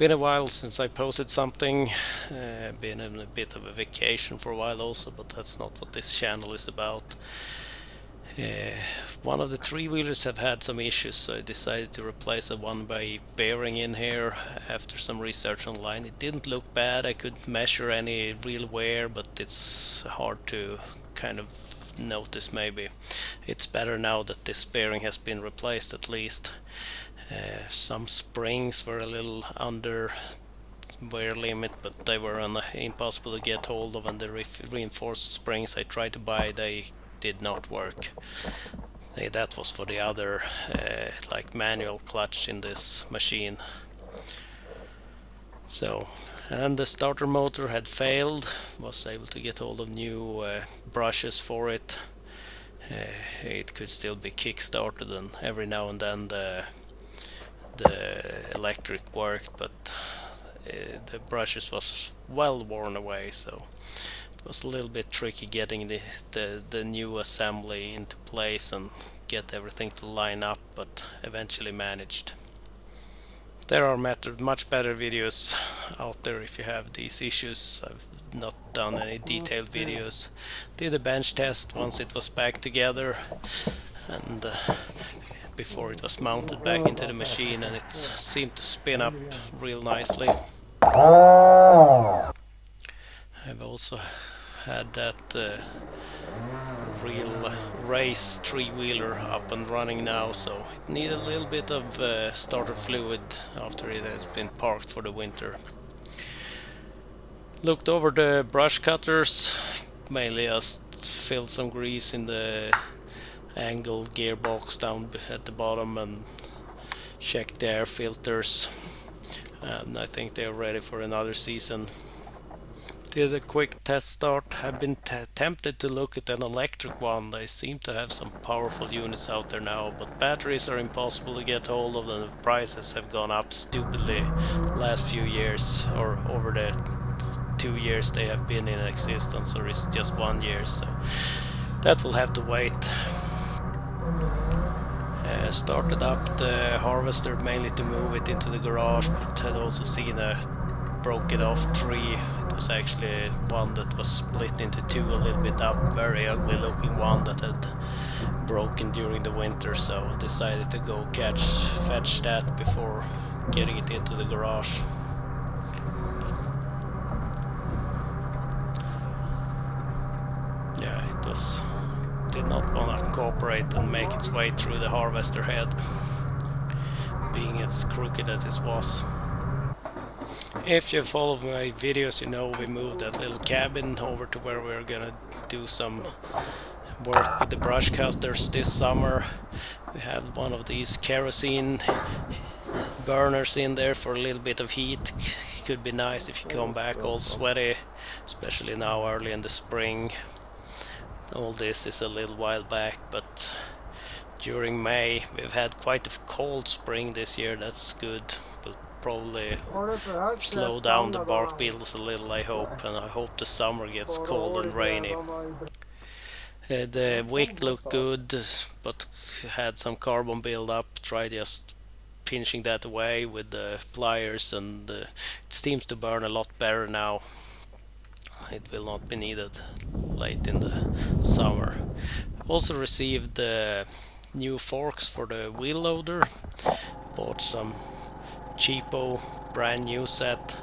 Been a while since I posted something. Been in a bit of a vacation for a while also, but that's not what this channel is about. Uh, One of the three-wheelers have had some issues, so I decided to replace a one-way bearing in here after some research online. It didn't look bad. I couldn't measure any real wear, but it's hard to kind of notice maybe. It's better now that this bearing has been replaced at least. Some springs were a little under wear limit, but they were impossible to get hold of, and the reinforced springs I tried to buy, they did not work. That was for the other like manual clutch in this machine. So, and the starter motor had failed. Was able to get hold of new brushes for it. It could still be kick-started, and every now and then the electric worked, but the brushes was well worn away, so it was a little bit tricky getting the new assembly into place and get everything to line up, but eventually managed. There are much better videos out there if you have these issues. I've not done any detailed videos. Did a bench test once it was back together, and before it was mounted back into the machine, and it seemed to spin up real nicely. I've also had that real race three-wheeler up and running now, so it needed a little bit of starter fluid after it has been parked for the winter. Looked over the brush cutters, mainly just filled some grease in the angle gearbox down at the bottom and checked the air filters, and I think they're ready for another season. Did a quick test start. Have been tempted to look at an electric one. They seem to have some powerful units out there now, but batteries are impossible to get hold of, and the prices have gone up stupidly last few years, or over the 2 years they have been in existence, or is it just 1 year, so that will have to wait. Started up the harvester mainly to move it into the garage, but had also seen a broken off tree. It was actually one that was split into two a little bit up, very ugly looking one that had broken during the winter, so I decided to go fetch that before getting it into the garage. Yeah, did not want to cooperate and make its way through the harvester head, being as crooked as it was. If you follow my videos, you know we moved that little cabin over to where we're gonna do some work with the brush cutters this summer. We have one of these kerosene burners in there for a little bit of heat. Could be nice if you come back all sweaty, especially now early in the spring. All this is a little while back, but during May we've had quite a cold spring this year. That's good. We'll probably slow down the bark beetles a little, I hope, and I hope the summer gets cold and rainy. The wick looked good, but had some carbon build-up. Tried just pinching that away with the pliers, and it seems to burn a lot better now. It will not be needed late in the summer. Also received new forks for the wheel loader. Bought some cheapo brand new set.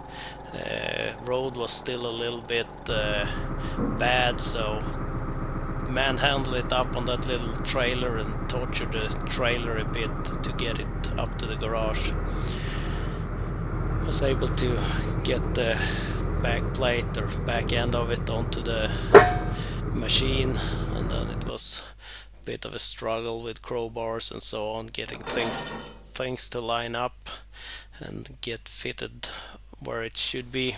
Road was still a little bit bad, so manhandle it up on that little trailer and torture the trailer a bit to get it up to the garage. Was able to get the back plate or back end of it onto the machine, and then it was a bit of a struggle with crowbars and so on, getting things to line up and get fitted where it should be.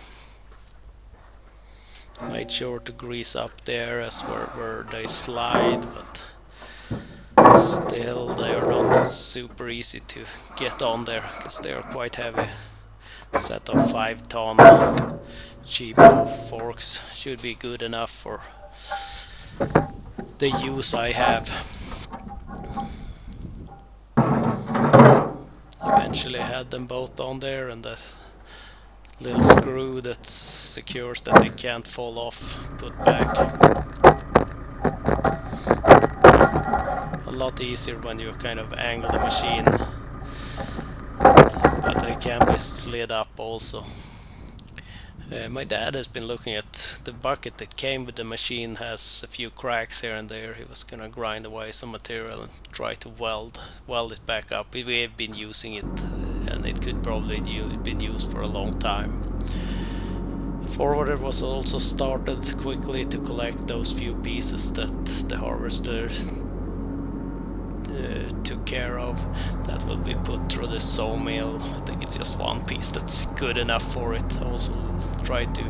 Made sure to grease up the areas where they slide, but still they are not super easy to get on there because they are quite heavy. Set of 5-ton cheapo forks should be good enough for the use I have. Eventually had them both on there, and little screw that secures that they can't fall off, put back. A lot easier when you kind of angle the machine, but they can be slid up also. My dad has been looking at the bucket that came with the machine, has a few cracks here and there. He was gonna grind away some material and try to weld it back up. We have been using it, and it could probably been used for a long time. Forwarder was also started quickly to collect those few pieces that the harvester took care of. That will be put through the sawmill. I think it's just one piece that's good enough for it. Also tried to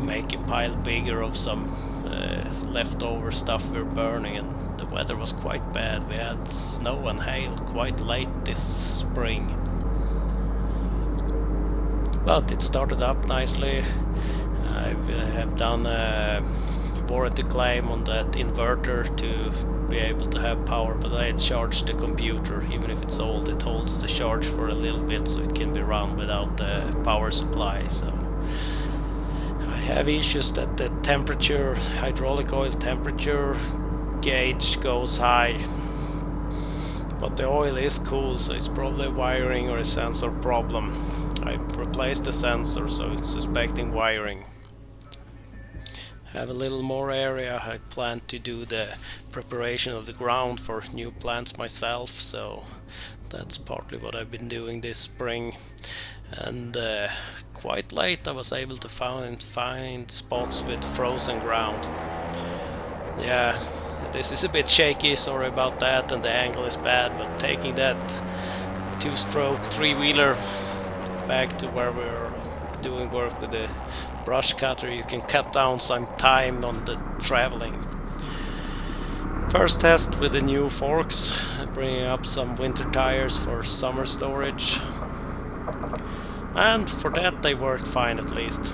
make a pile bigger of some leftover stuff we're burning, and the weather was quite bad. We had snow and hail quite late this spring, but it started up nicely. I have done a warranty claim on that inverter to be able to have power, but I had charged the computer. Even if it's old, it holds the charge for a little bit, so it can be run without the power supply. So I have issues that the temperature, hydraulic oil temperature gauge goes high, but the oil is cool, so it's probably a wiring or a sensor problem. I replaced the sensor, so it's suspecting wiring. Have a little more area. I plan to do the preparation of the ground for new plants myself, so that's partly what I've been doing this spring. And quite late I was able to find spots with frozen ground. Yeah, this is a bit shaky, sorry about that, and the angle is bad, but taking that two-stroke three-wheeler back to where we're doing work with the brush cutter, you can cut down some time on the traveling. First test with the new forks, bringing up some winter tires for summer storage, and for that they worked fine at least.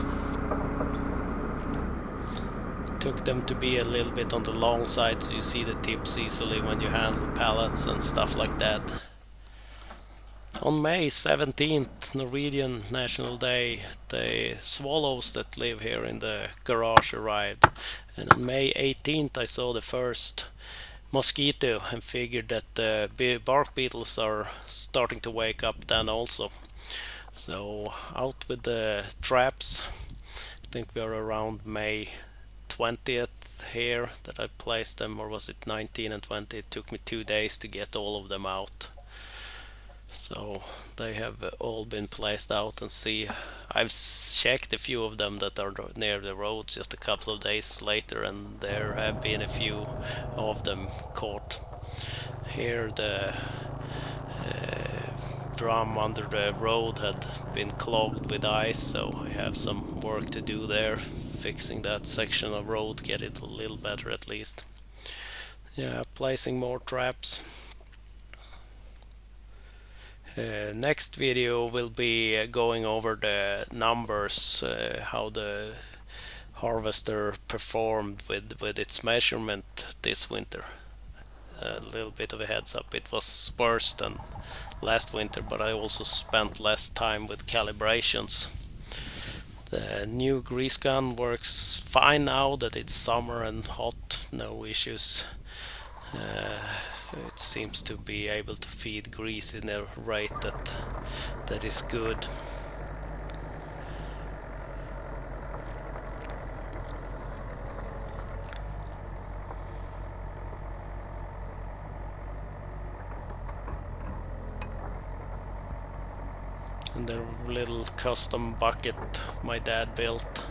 Took them to be a little bit on the long side, so you see the tips easily when you handle pallets and stuff like that. On May 17th, Norwegian National Day, the swallows that live here in the garage arrived. And on May 18th I saw the first mosquito and figured that the bark beetles are starting to wake up then also. So out with the traps. I think we are around May 20th here that I placed them, or was it 19 and 20? It took me 2 days to get all of them out. So they have all been placed out, and see, I've checked a few of them that are near the road just a couple of days later, and there have been a few of them caught. Here the drum under the road had been clogged with ice, so I have some work to do there, fixing that section of road, get it a little better at least. Yeah, placing more traps. Next video will be going over the numbers, how the harvester performed with its measurement this winter. A little bit of a heads up, it was worse than last winter, but I also spent less time with calibrations. The new grease gun works fine now that it's summer and hot, no issues. It seems to be able to feed grease in a rate that is good. And the little custom bucket my dad built,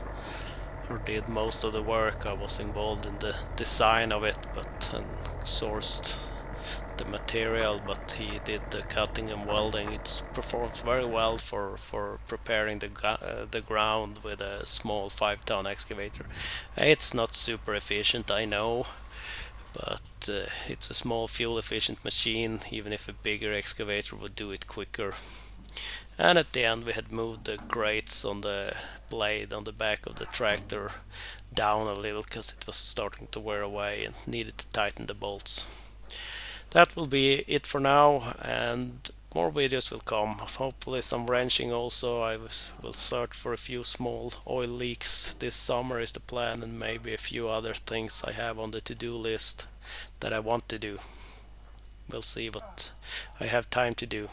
or did most of the work. I was involved in the design of it, and sourced the material, but he did the cutting and welding. It performs very well for preparing the ground with a small 5-ton excavator. It's not super efficient, I know, but it's a small fuel efficient machine, even if a bigger excavator would do it quicker. And at the end we had moved the grates on the blade on the back of the tractor down a little because it was starting to wear away and needed to tighten the bolts. That will be it for now, and more videos will come. Hopefully some wrenching also. Will search for a few small oil leaks this summer is the plan, and maybe a few other things I have on the to-do list that I want to do. We'll see what I have time to do.